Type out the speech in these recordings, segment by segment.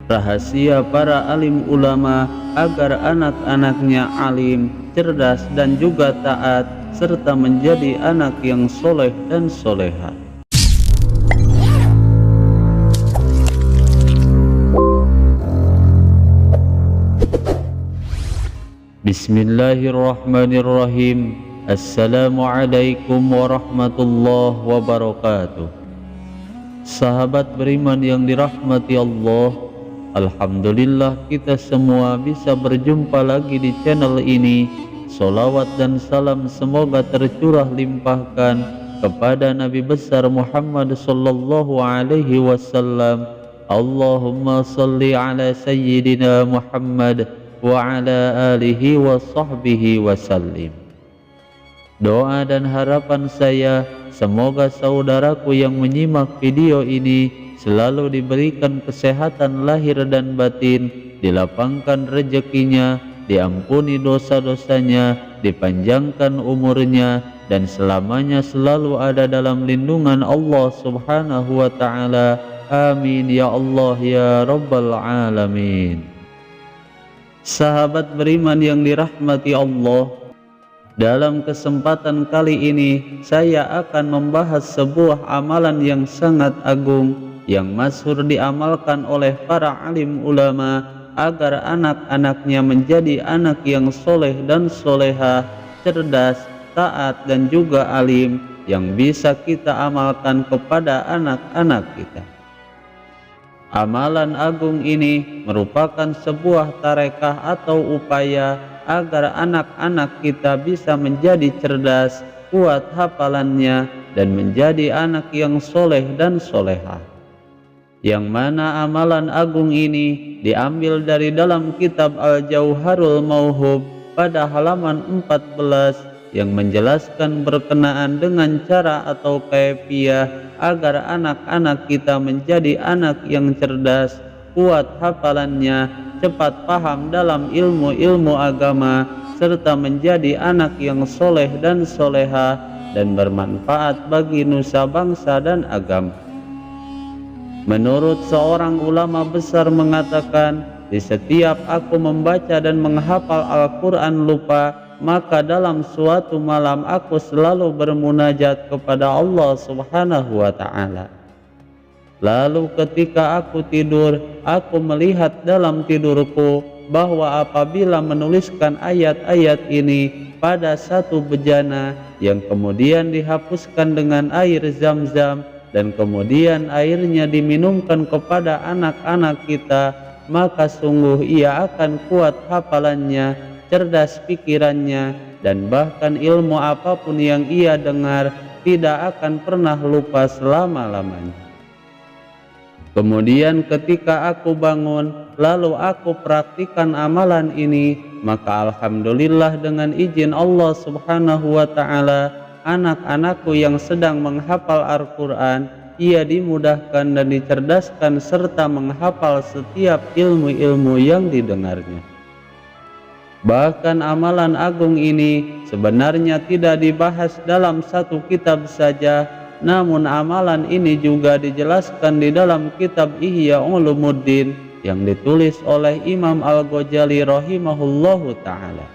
rahasia para alim ulama agar anak-anaknya alim, cerdas dan juga taat, serta menjadi anak yang soleh dan soleha. Bismillahirrahmanirrahim. Assalamualaikum warahmatullahi wabarakatuh. Sahabat beriman yang dirahmati Allah, alhamdulillah kita semua bisa berjumpa lagi di channel ini. Solawat dan salam semoga tercurah limpahkan kepada Nabi besar Muhammad sallallahu alaihi wasallam. Allahumma salli ala sayyidina Muhammad wa ala alihi wa sahbihi wasallim. Doa dan harapan saya, semoga saudaraku yang menyimak video ini selalu diberikan kesehatan lahir dan batin, dilapangkan rezekinya, diampuni dosa-dosanya, dipanjangkan umurnya, dan selamanya selalu ada dalam lindungan Allah subhanahu wa ta'ala. Amin ya Allah ya Rabbal Alamin. Sahabat beriman yang dirahmati Allah, dalam kesempatan kali ini saya akan membahas sebuah amalan yang sangat agung yang masyhur diamalkan oleh para alim ulama agar anak-anaknya menjadi anak yang soleh dan soleha, cerdas, taat dan juga alim yang bisa kita amalkan kepada anak-anak kita. Amalan agung ini merupakan sebuah tarekah atau upaya agar anak-anak kita bisa menjadi cerdas, kuat hafalannya, dan menjadi anak yang soleh dan soleha. Yang mana amalan agung ini diambil dari dalam kitab Al-Jauharul Mauhub pada halaman 14 yang menjelaskan berkenaan dengan cara atau kaifiyah agar anak-anak kita menjadi anak yang cerdas, kuat hafalannya, cepat paham dalam ilmu-ilmu agama, serta menjadi anak yang soleh dan soleha dan bermanfaat bagi nusa bangsa dan agama. Menurut seorang ulama besar mengatakan, di setiap aku membaca dan menghafal Al-Quran lupa, maka dalam suatu malam aku selalu bermunajat kepada Allah subhanahu wa ta'ala. Lalu ketika aku tidur, aku melihat dalam tidurku bahwa apabila menuliskan ayat-ayat ini pada satu bejana yang kemudian dihapuskan dengan air zam-zam dan kemudian airnya diminumkan kepada anak-anak kita, maka sungguh ia akan kuat hafalannya, cerdas pikirannya, dan bahkan ilmu apapun yang ia dengar tidak akan pernah lupa selama-lamanya. Kemudian ketika aku bangun, lalu aku praktikan amalan ini, maka alhamdulillah dengan izin Allah subhanahu wa ta'ala, anak-anakku yang sedang menghafal Al-Quran, ia dimudahkan dan dicerdaskan serta menghafal setiap ilmu-ilmu yang didengarnya. Bahkan amalan agung ini sebenarnya tidak dibahas dalam satu kitab saja, namun amalan ini juga dijelaskan di dalam kitab Ihya Ulumuddin yang ditulis oleh Imam Al-Ghazali rahimahullahu ta'ala.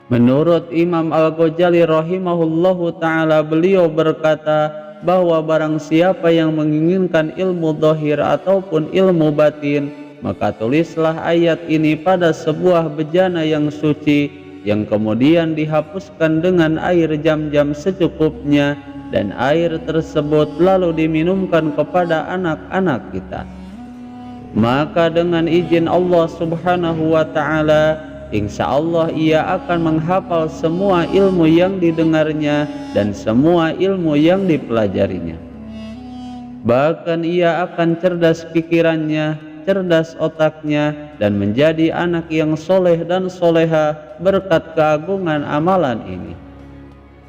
Menurut Imam Al-Ghazali rahimahullahu ta'ala, beliau berkata bahwa barang siapa yang menginginkan ilmu zahir ataupun ilmu batin, maka tulislah ayat ini pada sebuah bejana yang suci yang kemudian dihapuskan dengan air jam-jam secukupnya, dan air tersebut lalu diminumkan kepada anak-anak kita. Maka dengan izin Allah subhanahu wa ta'ala, insya Allah ia akan menghafal semua ilmu yang didengarnya dan semua ilmu yang dipelajarinya. Bahkan ia akan cerdas pikirannya, cerdas otaknya, dan menjadi anak yang soleh dan soleha berkat keagungan amalan ini.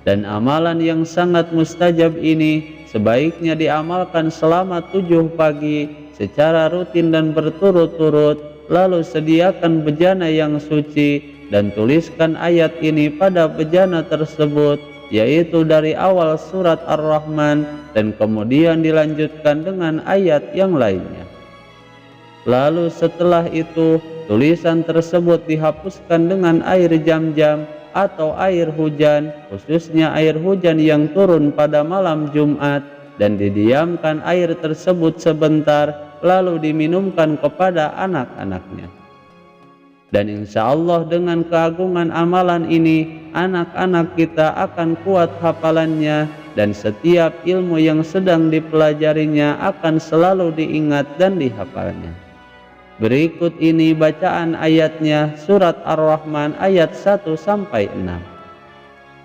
Dan amalan yang sangat mustajab ini sebaiknya diamalkan selama 7 pagi secara rutin dan berturut-turut. Lalu sediakan bejana yang suci dan tuliskan ayat ini pada bejana tersebut, yaitu dari awal surat Ar-Rahman dan kemudian dilanjutkan dengan ayat yang lainnya. Lalu setelah itu tulisan tersebut dihapuskan dengan air Zam-Zam atau air hujan, khususnya air hujan yang turun pada malam Jumat, dan didiamkan air tersebut sebentar lalu diminumkan kepada anak-anaknya. Dan insya Allah dengan keagungan amalan ini, anak-anak kita akan kuat hafalannya, dan setiap ilmu yang sedang dipelajarinya akan selalu diingat dan dihafalnya. Berikut ini bacaan ayatnya, surat Ar-Rahman ayat 1-6.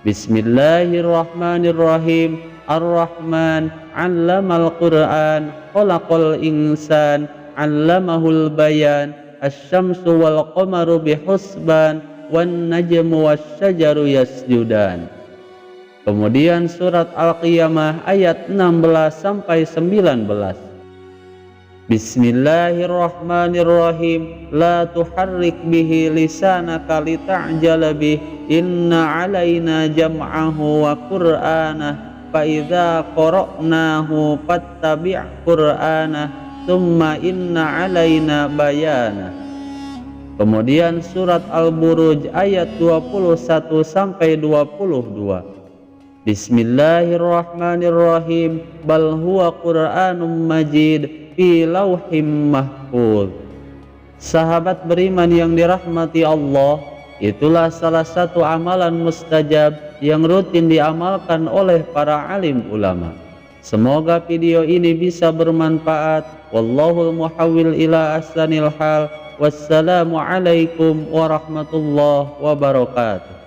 Bismillahirrahmanirrahim. Ar-Rahman 'allamal Qur'an, khalaqal insan, 'allamahul bayan. Asy-syamsu wal qamaru bihusban, wan najmu wasyajaru yasjudan. Kemudian surat Al-Qiyamah ayat 16-19. Bismillahirrahmanirrahim. La tuharrik bihi lisanaka lita'jala bih, inna 'alaina jam'ahu wa qur'anah, fa idza qara'nahu fattabi' qur'anah, tsumma inna 'alaina bayana. Kemudian surat Al-Buruj ayat 21-22. Bismillahirrahmanirrahim. Bal huwa Qur'anum Majid fi lauhim mahfuz. Sahabat beriman yang dirahmati Allah, itulah salah satu amalan mustajab yang rutin diamalkan oleh para alim ulama. Semoga video ini bisa bermanfaat. Wallahul muhawwil ila ahsanil hal. Wassalamu alaikum warahmatullahi wabarakatuh.